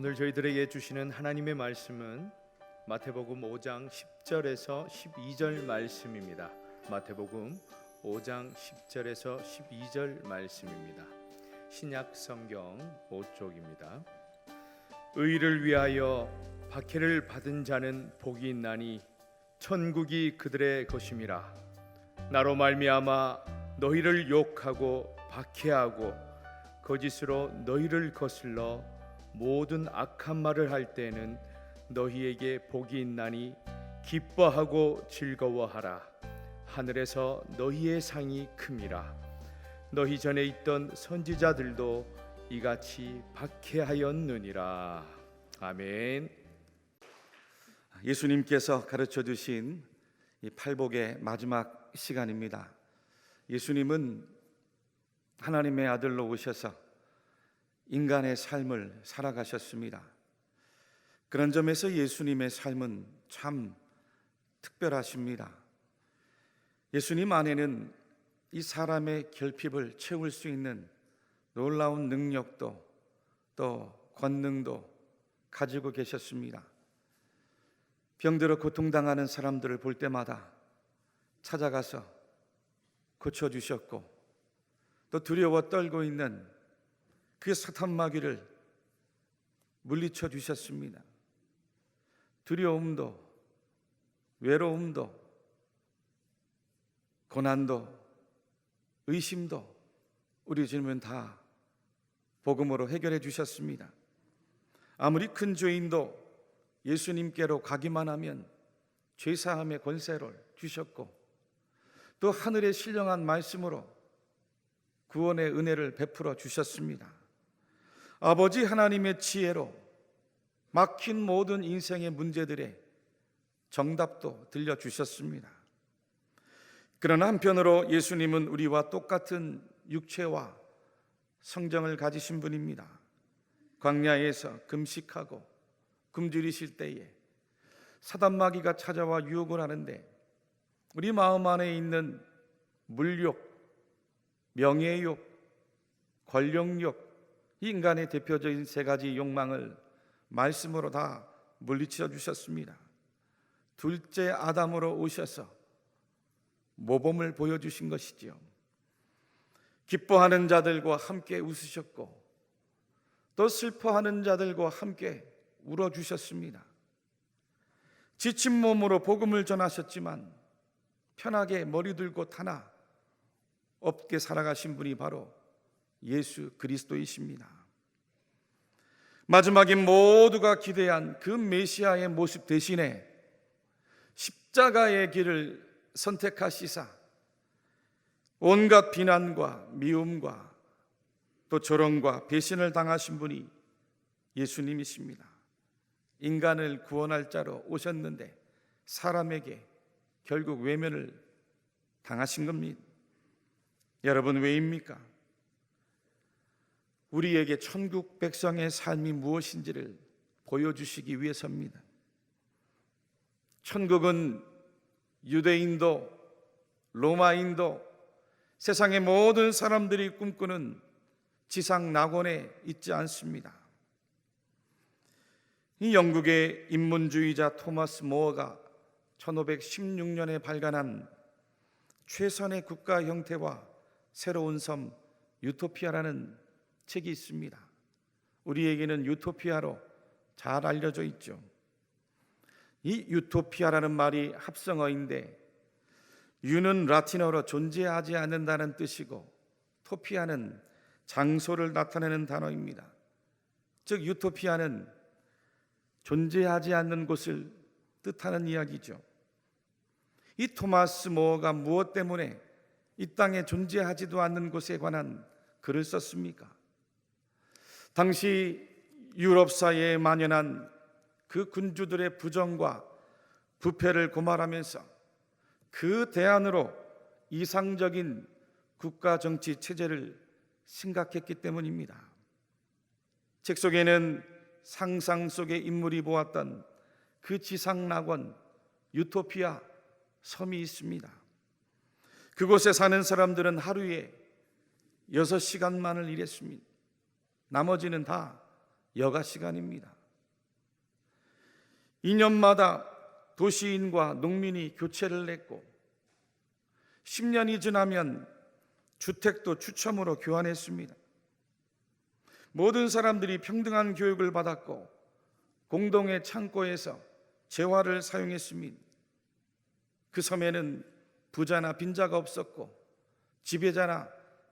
오늘 저희들에게 주시는 하나님의 말씀은 마태복음 5장 10절에서 12절 말씀입니다. 마태복음 5장 10절에서 12절 말씀입니다. 신약 성경 5쪽입니다. 의를 위하여 박해를 받은 자는 복이 있나니 천국이 그들의 것임이라. 나로 말미암아 너희를 욕하고 박해하고 거짓으로 너희를 거슬러 모든 악한 말을 할 때에는 너희에게 복이 있나니 기뻐하고 즐거워하라. 하늘에서 너희의 상이 큼이라. 너희 전에 있던 선지자들도 이같이 박해하였느니라. 아멘. 예수님께서 가르쳐 주신 이 팔복의 마지막 시간입니다. 예수님은 하나님의 아들로 오셔서 인간의 삶을 살아가셨습니다. 그런 점에서 예수님의 삶은 참 특별하십니다. 예수님 안에는 이 사람의 결핍을 채울 수 있는 놀라운 능력도 또 권능도 가지고 계셨습니다. 병들어 고통당하는 사람들을 볼 때마다 찾아가서 고쳐주셨고, 또 두려워 떨고 있는 그 사탄 마귀를 물리쳐 주셨습니다. 두려움도 외로움도 고난도 의심도 우리 주님은 다 복음으로 해결해 주셨습니다. 아무리 큰 죄인도 예수님께로 가기만 하면 죄사함의 권세를 주셨고, 또 하늘의 신령한 말씀으로 구원의 은혜를 베풀어 주셨습니다. 아버지 하나님의 지혜로 막힌 모든 인생의 문제들의 정답도 들려주셨습니다. 그러나 한편으로 예수님은 우리와 똑같은 육체와 성정을 가지신 분입니다. 광야에서 금식하고 굶주리실 때에 사단 마귀가 찾아와 유혹을 하는데, 우리 마음 안에 있는 물욕, 명예욕, 권력욕, 인간의 대표적인 세 가지 욕망을 말씀으로 다 물리쳐 주셨습니다. 둘째 아담으로 오셔서 모범을 보여주신 것이지요. 기뻐하는 자들과 함께 웃으셨고, 또 슬퍼하는 자들과 함께 울어주셨습니다. 지친 몸으로 복음을 전하셨지만 편하게 머리 들고 타나 없게 살아가신 분이 바로 예수 그리스도이십니다. 마지막에 모두가 기대한 그 메시아의 모습 대신에 십자가의 길을 선택하시사 온갖 비난과 미움과 또 조롱과 배신을 당하신 분이 예수님이십니다. 인간을 구원할 자로 오셨는데 사람에게 결국 외면을 당하신 겁니다. 여러분, 왜입니까? 우리에게 천국 백성의 삶이 무엇인지를 보여주시기 위해서입니다. 천국은 유대인도 로마인도 세상의 모든 사람들이 꿈꾸는 지상 낙원에 있지 않습니다. 이 영국의 인문주의자 토마스 모어가 1516년에 발간한 최선의 국가 형태와 새로운 섬 유토피아라는 책이 있습니다. 우리에게는 유토피아로 잘 알려져 있죠. 이 유토피아라는 말이 합성어인데, 유는 라틴어로 존재하지 않는다는 뜻이고, 토피아는 장소를 나타내는 단어입니다. 즉 유토피아는 존재하지 않는 곳을 뜻하는 이야기죠. 이 토마스 모어가 무엇 때문에 이 땅에 존재하지도 않는 곳에 관한 글을 썼습니까? 당시 유럽 사회에 만연한 그 군주들의 부정과 부패를 고발하면서 그 대안으로 이상적인 국가 정치 체제를 생각했기 때문입니다. 책 속에는 상상 속의 인물이 보았던 그 지상 낙원 유토피아 섬이 있습니다. 그곳에 사는 사람들은 하루에 6시간만을 일했습니다. 나머지는 다 여가 시간입니다. 2년마다 도시인과 농민이 교체를 냈고 10년이 지나면 주택도 추첨으로 교환했습니다. 모든 사람들이 평등한 교육을 받았고 공동의 창고에서 재화를 사용했습니다. 그 섬에는 부자나 빈자가 없었고 지배자나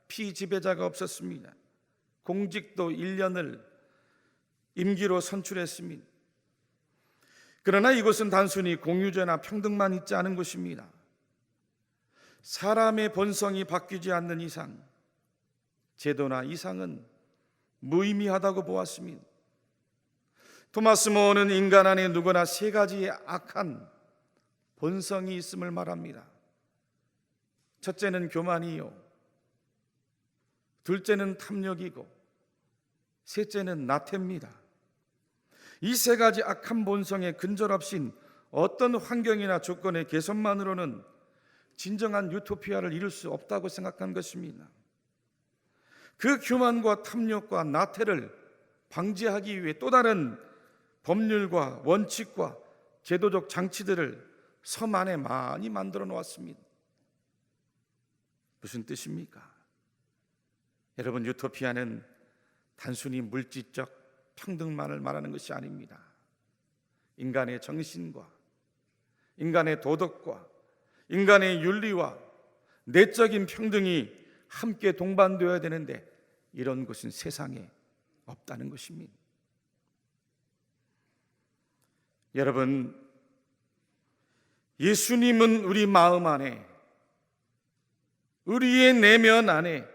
피지배자가 없었습니다. 공직도 1년을 임기로 선출했습니다. 그러나 이것은 단순히 공유제나 평등만 있지 않은 것입니다. 사람의 본성이 바뀌지 않는 이상 제도나 이상은 무의미하다고 보았습니다. 토마스 모어는 인간 안에 누구나 세 가지의 악한 본성이 있음을 말합니다. 첫째는 교만이요, 둘째는 탐욕이고 셋째는 나태입니다. 이 세 가지 악한 본성에 근절없인 어떤 환경이나 조건의 개선만으로는 진정한 유토피아를 이룰 수 없다고 생각한 것입니다. 그 교만과 탐욕과 나태를 방지하기 위해 또 다른 법률과 원칙과 제도적 장치들을 섬 안에 많이 만들어 놓았습니다. 무슨 뜻입니까? 여러분, 유토피아는 단순히 물질적 평등만을 말하는 것이 아닙니다. 인간의 정신과 인간의 도덕과 인간의 윤리와 내적인 평등이 함께 동반되어야 되는데 이런 것은 세상에 없다는 것입니다. 여러분, 예수님은 우리 마음 안에, 우리의 내면 안에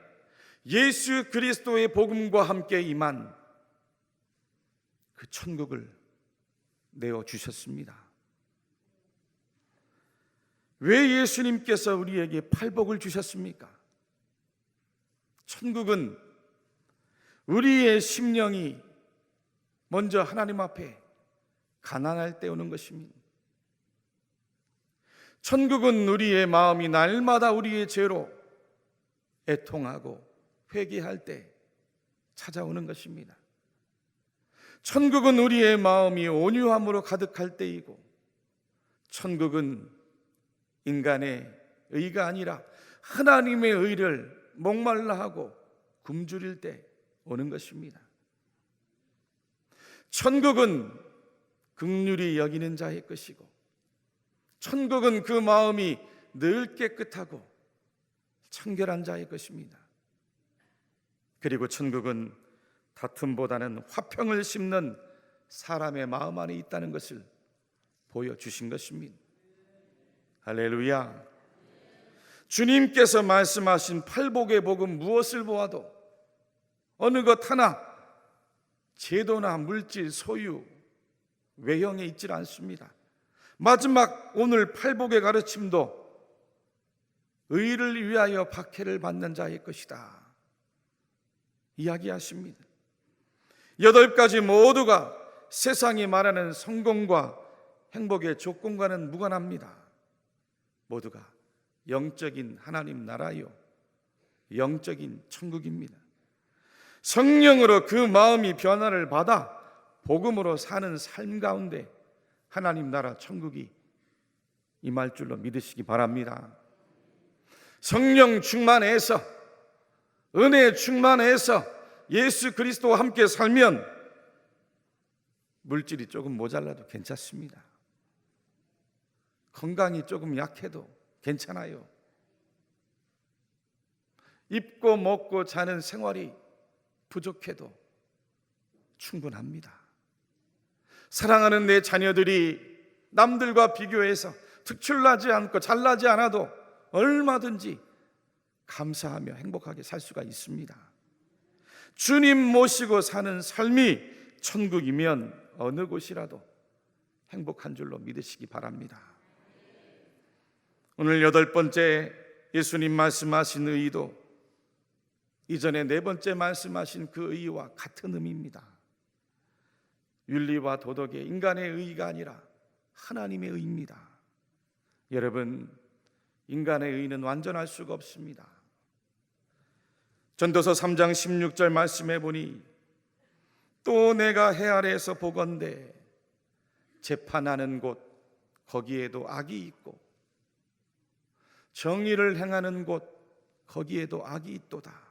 예수 그리스도의 복음과 함께 임한 그 천국을 내어주셨습니다. 왜 예수님께서 우리에게 팔복을 주셨습니까? 천국은 우리의 심령이 먼저 하나님 앞에 가난할 때 오는 것입니다. 천국은 우리의 마음이 날마다 우리의 죄로 애통하고 회개할 때 찾아오는 것입니다. 천국은 우리의 마음이 온유함으로 가득할 때이고, 천국은 인간의 의가 아니라 하나님의 의를 목말라 하고 굶주릴 때 오는 것입니다. 천국은 긍휼히 여기는 자의 것이고, 천국은 그 마음이 늘 깨끗하고 청결한 자의 것입니다. 그리고 천국은 다툼보다는 화평을 심는 사람의 마음 안에 있다는 것을 보여주신 것입니다. 할렐루야. 주님께서 말씀하신 팔복의 복음 무엇을 보아도 어느 것 하나 제도나 물질, 소유, 외형에 있질 않습니다. 마지막 오늘 팔복의 가르침도 의를 위하여 박해를 받는 자의 것이다 이야기하십니다. 8가지 모두가 세상이 말하는 성공과 행복의 조건과는 무관합니다. 모두가 영적인 하나님 나라요, 영적인 천국입니다. 성령으로 그 마음이 변화를 받아 복음으로 사는 삶 가운데 하나님 나라 천국이 임할 줄로 믿으시기 바랍니다. 성령 충만해서, 은혜 충만해서 예수 그리스도와 함께 살면 물질이 조금 모자라도 괜찮습니다. 건강이 조금 약해도 괜찮아요. 입고 먹고 자는 생활이 부족해도 충분합니다. 사랑하는 내 자녀들이 남들과 비교해서 특출나지 않고 잘나지 않아도 얼마든지 감사하며 행복하게 살 수가 있습니다. 주님 모시고 사는 삶이 천국이면 어느 곳이라도 행복한 줄로 믿으시기 바랍니다. 오늘 8번째 예수님 말씀하신 의의도 이전에 4번째 말씀하신 그 의의와 같은 의미입니다. 윤리와 도덕의 인간의 의의가 아니라 하나님의 의의입니다. 여러분, 인간의 의의는 완전할 수가 없습니다. 전도서 3장 16절 말씀해 보니 또 내가 해 아래에서 보건대 재판하는 곳 거기에도 악이 있고 정의를 행하는 곳 거기에도 악이 있도다.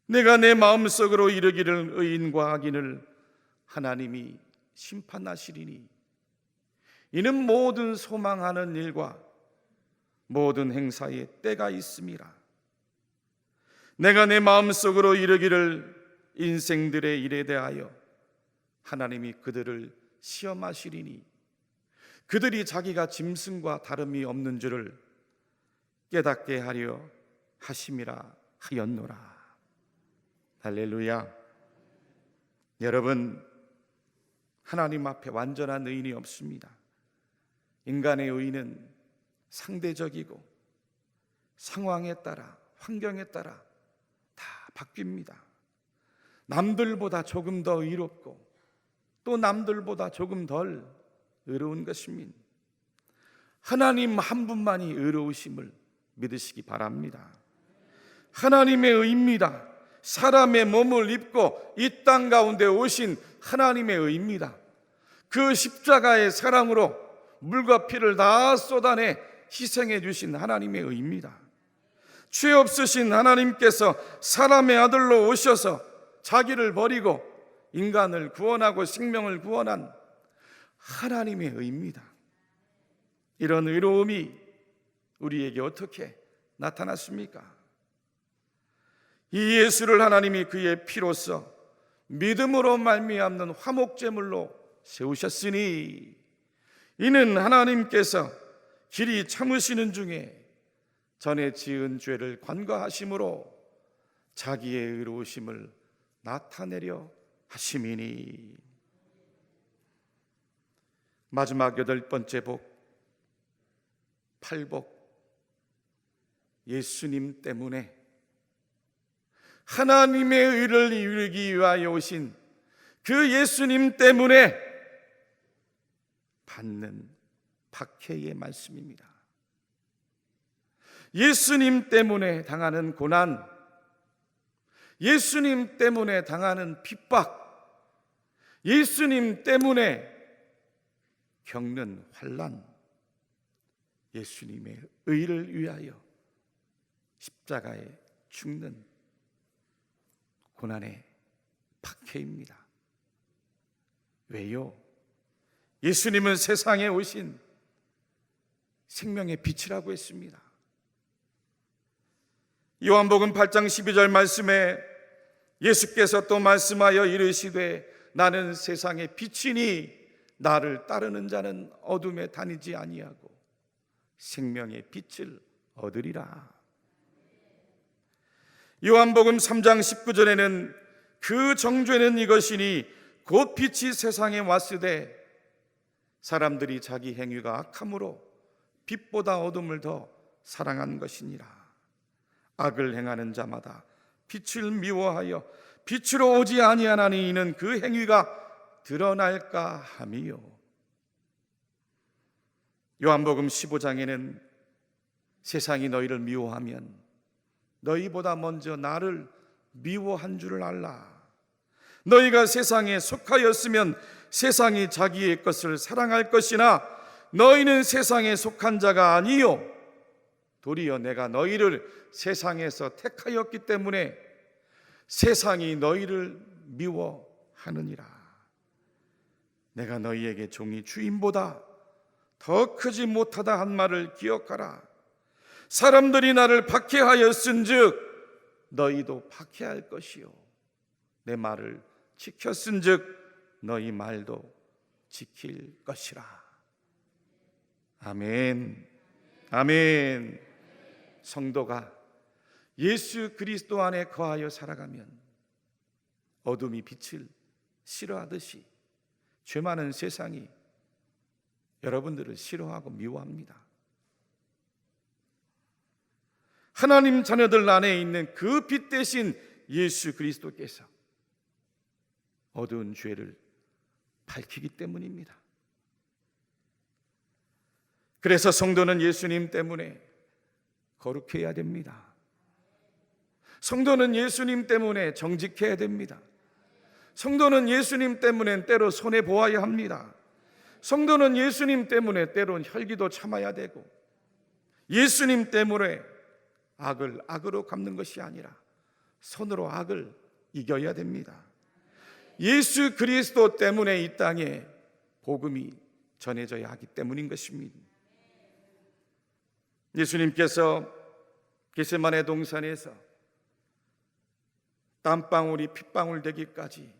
내가 내 마음속으로 이르기를 의인과 악인을 하나님이 심판하시리니 이는 모든 소망하는 일과 모든 행사에 때가 있음이라. 내가 내 마음속으로 이르기를 인생들의 일에 대하여 하나님이 그들을 시험하시리니 그들이 자기가 짐승과 다름이 없는 줄을 깨닫게 하려 하심이라 하였노라. 할렐루야. 여러분, 하나님 앞에 완전한 의인이 없습니다. 인간의 의인은 상대적이고 상황에 따라 환경에 따라 다 바뀝니다. 남들보다 조금 더 의롭고 또 남들보다 조금 덜 의로운 것입니다. 하나님 한 분만이 의로우심을 믿으시기 바랍니다. 하나님의 의입니다. 사람의 몸을 입고 이 땅 가운데 오신 하나님의 의입니다. 그 십자가의 사랑으로 물과 피를 다 쏟아내 희생해 주신 하나님의 의입니다. 죄 없으신 하나님께서 사람의 아들로 오셔서 자기를 버리고 인간을 구원하고 생명을 구원한 하나님의 의입니다. 이런 의로움이 우리에게 어떻게 나타났습니까? 이 예수를 하나님이 그의 피로써 믿음으로 말미암는 화목제물로 세우셨으니 이는 하나님께서 길이 참으시는 중에 전에 지은 죄를 관과하심으로 자기의 의로우심을 나타내려 하심이니. 마지막 8번째 복, 팔복. 예수님 때문에 하나님의 의를 이루기 위하여 오신 그 예수님 때문에 받는 박해의 말씀입니다. 예수님 때문에 당하는 고난, 예수님 때문에 당하는 핍박, 예수님 때문에 겪는 환난, 예수님의 의를 위하여 십자가에 죽는 고난의 박해입니다. 왜요? 예수님은 세상에 오신 생명의 빛이라고 했습니다. 요한복음 8장 12절 말씀에 예수께서 또 말씀하여 이르시되 나는 세상의 빛이니 나를 따르는 자는 어둠에 다니지 아니하고 생명의 빛을 얻으리라. 요한복음 3장 19절에는 그 정죄는 이것이니 곧 빛이 세상에 왔으되 사람들이 자기 행위가 악함으로 빛보다 어둠을 더 사랑한 것이니라. 악을 행하는 자마다 빛을 미워하여 빛으로 오지 아니하나니 이는 그 행위가 드러날까 함이요. 요한복음 15장에는 세상이 너희를 미워하면 너희보다 먼저 나를 미워한 줄을 알라. 너희가 세상에 속하였으면 세상이 자기의 것을 사랑할 것이나 너희는 세상에 속한 자가 아니요 도리어 내가 너희를 세상에서 택하였기 때문에 세상이 너희를 미워하느니라. 내가 너희에게 종이 주인보다 더 크지 못하다 한 말을 기억하라. 사람들이 나를 박해하였은즉 너희도 박해할 것이요 내 말을 지켰은즉 너희 말도 지킬 것이라. 아멘. 아멘. 성도가 예수 그리스도 안에 거하여 살아가면 어둠이 빛을 싫어하듯이 죄 많은 세상이 여러분들을 싫어하고 미워합니다. 하나님 자녀들 안에 있는 그 빛 대신 예수 그리스도께서 어두운 죄를 밝히기 때문입니다. 그래서 성도는 예수님 때문에 거룩해야 됩니다. 성도는 예수님 때문에 정직해야 됩니다. 성도는 예수님 때문에 때로 손해 보아야 합니다. 성도는 예수님 때문에 때론 혈기도 참아야 되고, 예수님 때문에 악을 악으로 갚는 것이 아니라 손으로 악을 이겨야 됩니다. 예수 그리스도 때문에 이 땅에 복음이 전해져야 하기 때문인 것입니다. 예수님께서 겟세마네 동산에서 땀방울이 핏방울 되기까지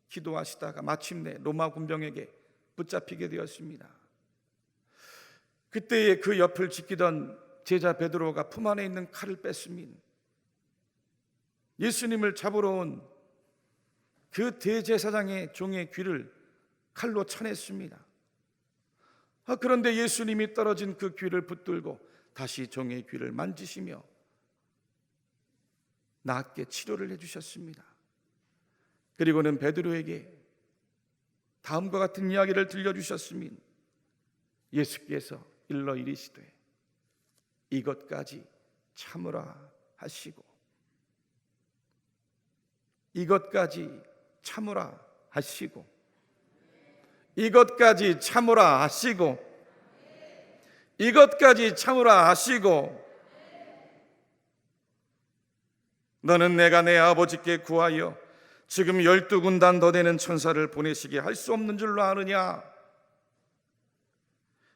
기도하시다가 마침내 로마 군병에게 붙잡히게 되었습니다. 그때에 그 옆을 지키던 제자 베드로가 품 안에 있는 칼을 뺐습니다. 예수님을 잡으러 온 그 대제사장의 종의 귀를 칼로 쳐냈습니다. 그런데 예수님이 떨어진 그 귀를 붙들고 다시 종의 귀를 만지시며 낫게 치료를 해주셨습니다. 그리고는 베드로에게 다음과 같은 이야기를 들려주셨습니다. 예수께서 일러 이르시되 이것까지 참으라 하시고, 이것까지 참으라 하시고, 이것까지 참으라 하시고, 이것까지 참으라 하시고, 너는 내가 내 아버지께 구하여 지금 12군단 더 되는 천사를 보내시게 할 수 없는 줄로 아느냐?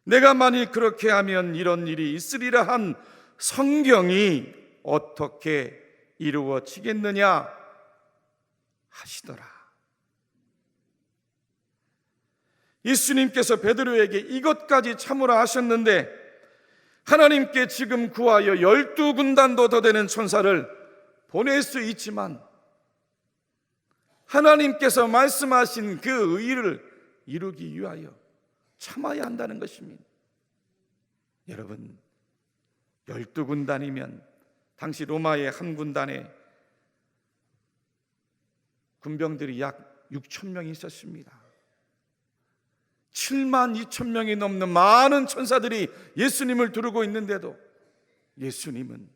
내가 만일 그렇게 하면 이런 일이 있으리라 한 성경이 어떻게 이루어지겠느냐 하시더라. 예수님께서 베드로에게 이것까지 참으라 하셨는데, 하나님께 지금 구하여 12군단도 더 되는 천사를 보낼 수 있지만 하나님께서 말씀하신 그 의를 이루기 위하여 참아야 한다는 것입니다. 여러분, 12군단이면 당시 로마의 한 군단에 군병들이 약 6천 명이 있었습니다. 7만 2천 명이 넘는 많은 천사들이 예수님을 두르고 있는데도 예수님은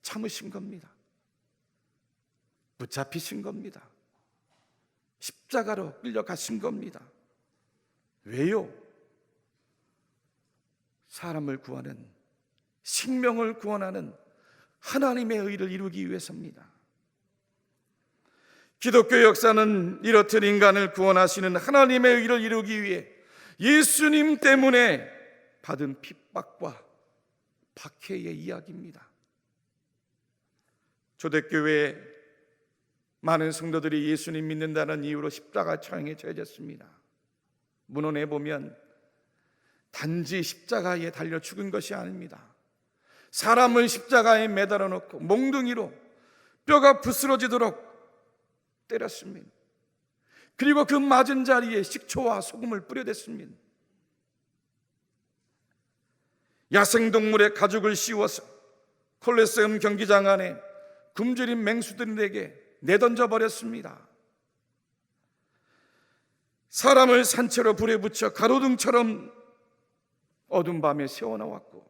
참으신 겁니다. 붙잡히신 겁니다. 십자가로 끌려가신 겁니다. 왜요? 사람을 구하는, 생명을 구원하는 하나님의 의를 이루기 위해서입니다. 기독교 역사는 이렇듯 인간을 구원하시는 하나님의 의를 이루기 위해 예수님 때문에 받은 핍박과 박해의 이야기입니다. 초대교회에 많은 성도들이 예수님 믿는다는 이유로 십자가 처형에 처해졌습니다. 문헌에 보면 단지 십자가에 달려 죽은 것이 아닙니다. 사람을 십자가에 매달아 놓고 몽둥이로 뼈가 부스러지도록 때렸습니다. 그리고 그 맞은 자리에 식초와 소금을 뿌려댔습니다. 야생동물의 가죽을 씌워서 콜로세움 경기장 안에 굶주린 맹수들에게 내던져 버렸습니다. 사람을 산채로 불에 붙여 가로등처럼 어두운 밤에 세워놓았고,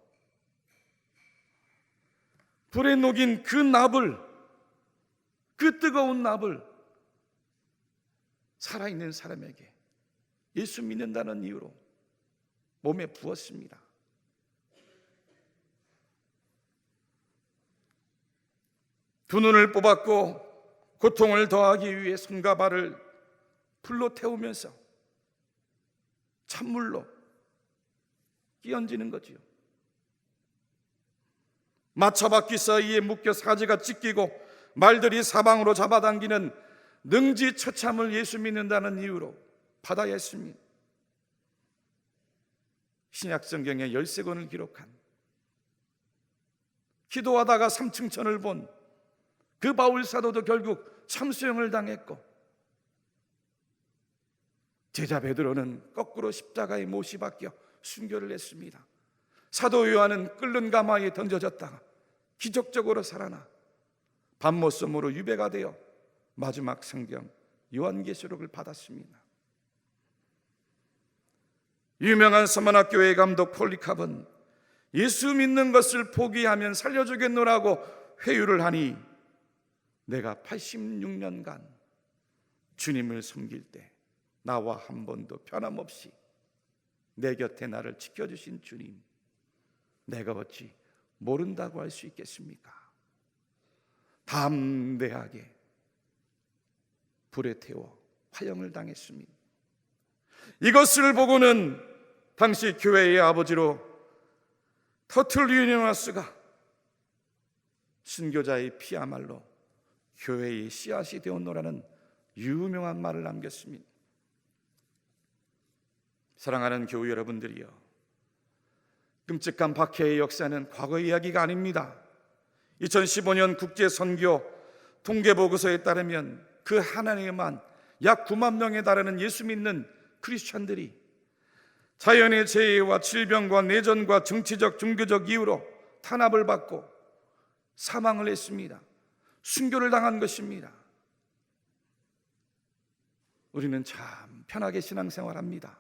불에 녹인 그 납을, 그 뜨거운 납을 살아있는 사람에게 예수 믿는다는 이유로 몸에 부었습니다. 두 눈을 뽑았고 고통을 더하기 위해 손과 발을 불로 태우면서 찬물로 끼얹는 거지요. 마차바퀴 사이에 묶여 사지가 찢기고 말들이 사방으로 잡아당기는 능지처참을 예수 믿는다는 이유로 받아야 했습니다. 신약성경에 13권을 기록한, 기도하다가 삼층천을 본 그 바울 사도도 결국 참수형을 당했고, 제자 베드로는 거꾸로 십자가에 못이 박혀 순교를 했습니다. 사도 요한은 끓는 가마에 던져졌다가 기적적으로 살아나 밤모섬으로 유배가 되어 마지막 성경 요한계시록을 받았습니다. 유명한 서머나교회 감독 폴리캅은 예수 믿는 것을 포기하면 살려주겠노라고 회유를 하니 내가 86년간 주님을 섬길 때 나와 한 번도 변함없이 내 곁에 나를 지켜주신 주님, 내가 어찌 모른다고 할 수 있겠습니까? 담대하게 불에 태워 화형을 당했습니다. 이것을 보고는 당시 교회의 아버지로 터툴리니너스가 순교자의 피야말로 교회의 씨앗이 되었노라는 유명한 말을 남겼습니다. 사랑하는 교우 여러분들이여, 끔찍한 박해의 역사는 과거 이야기가 아닙니다. 2015년 국제선교 통계보고서에 따르면 그 하나님에만 약 9만 명에 달하는 예수 믿는 크리스찬들이 자연의 재해와 질병과 내전과 정치적 종교적 이유로 탄압을 받고 사망을 했습니다. 순교를 당한 것입니다. 우리는 참 편하게 신앙생활합니다.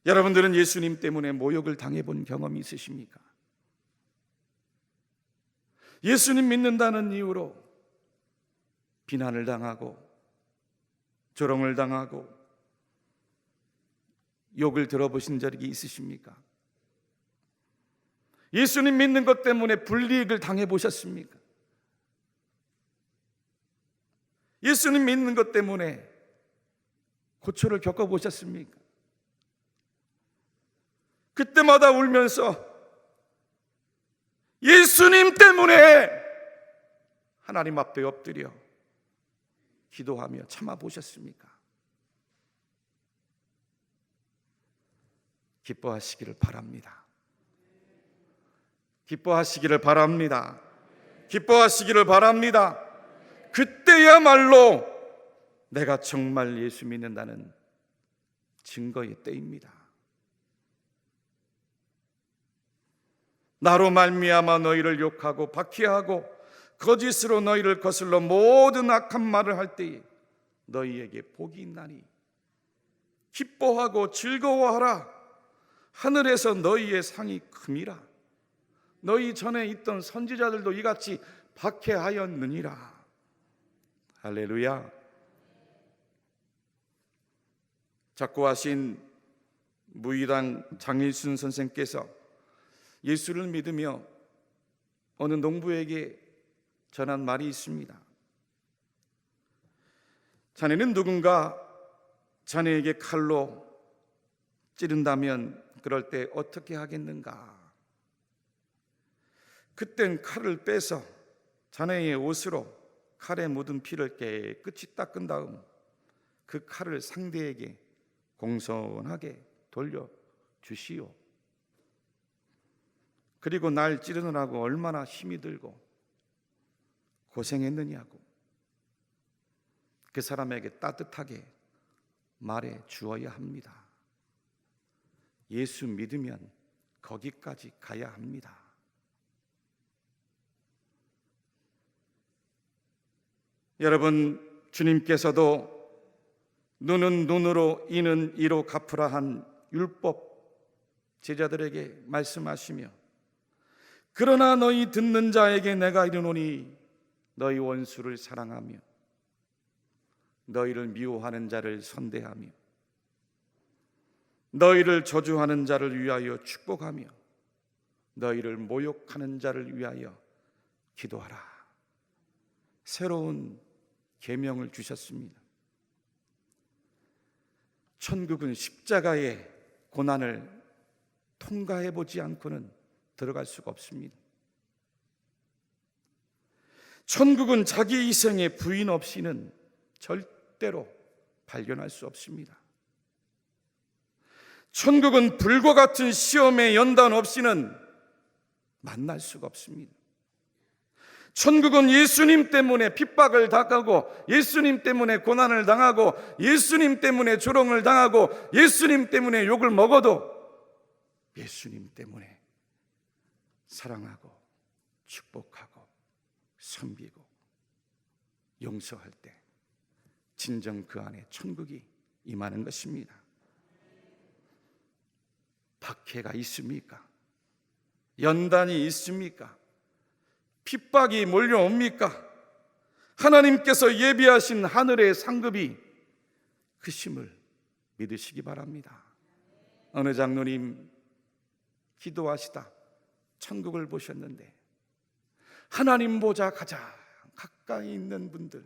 여러분들은 예수님 때문에 모욕을 당해본 경험이 있으십니까? 예수님 믿는다는 이유로 비난을 당하고 조롱을 당하고 욕을 들어보신 적이 있으십니까? 예수님 믿는 것 때문에 불이익을 당해보셨습니까? 예수님 믿는 것 때문에 고초를 겪어보셨습니까? 그때마다 울면서 예수님 때문에 하나님 앞에 엎드려 기도하며 참아보셨습니까? 기뻐하시기를 바랍니다. 기뻐하시기를 바랍니다. 기뻐하시기를 바랍니다. 그때야말로 내가 정말 예수 믿는다는 증거의 때입니다. 나로 말미암아 너희를 욕하고 박해하고 거짓으로 너희를 거슬러 모든 악한 말을 할 때에 너희에게 복이 있나니 기뻐하고 즐거워하라. 하늘에서 너희의 상이 큼이라. 너희 전에 있던 선지자들도 이같이 박해하였느니라. 할렐루야. 작고하신 무의당 장일순 선생께서 예수를 믿으며 어느 농부에게 전한 말이 있습니다. 자네는 누군가 자네에게 칼로 찌른다면 그럴 때 어떻게 하겠는가? 그땐 칼을 빼서 자네의 옷으로 칼에 묻은 피를 깨끗이 닦은 다음 그 칼을 상대에게 공손하게 돌려주시오. 그리고 날 찌르느라고 얼마나 힘이 들고 고생했느냐고 그 사람에게 따뜻하게 말해 주어야 합니다. 예수 믿으면 거기까지 가야 합니다. 여러분, 주님께서도 눈은 눈으로 이는 이로 갚으라 한 율법 제자들에게 말씀하시며 그러나 너희 듣는 자에게 내가 이르노니 너희 원수를 사랑하며 너희를 미워하는 자를 선대하며 너희를 저주하는 자를 위하여 축복하며 너희를 모욕하는 자를 위하여 기도하라. 새로운 계명을 주셨습니다. 천국은 십자가의 고난을 통과해 보지 않고는 들어갈 수가 없습니다. 천국은 자기 희생의 부인 없이는 절대로 발견할 수 없습니다. 천국은 불과 같은 시험의 연단 없이는 만날 수가 없습니다. 천국은 예수님 때문에 핍박을 당하고 예수님 때문에 고난을 당하고 예수님 때문에 조롱을 당하고 예수님 때문에 욕을 먹어도 예수님 때문에 사랑하고 축복하고 섬기고 용서할 때 진정 그 안에 천국이 임하는 것입니다. 박해가 있습니까? 연단이 있습니까? 핍박이 몰려옵니까? 하나님께서 예비하신 하늘의 상급이 크심을 믿으시기 바랍니다. 어느 장로님 기도하시다 천국을 보셨는데 하나님 보좌 가장 가까이 있는 분들,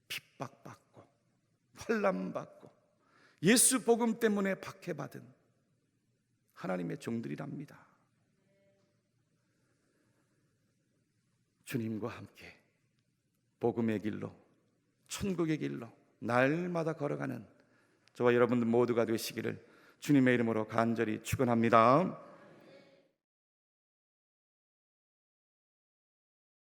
핍박받고 환난받고 예수 복음 때문에 박해받은 하나님의 종들이랍니다. 주님과 함께 복음의 길로, 천국의 길로 날마다 걸어가는 저와 여러분들 모두가 되시기를 주님의 이름으로 간절히 축원합니다.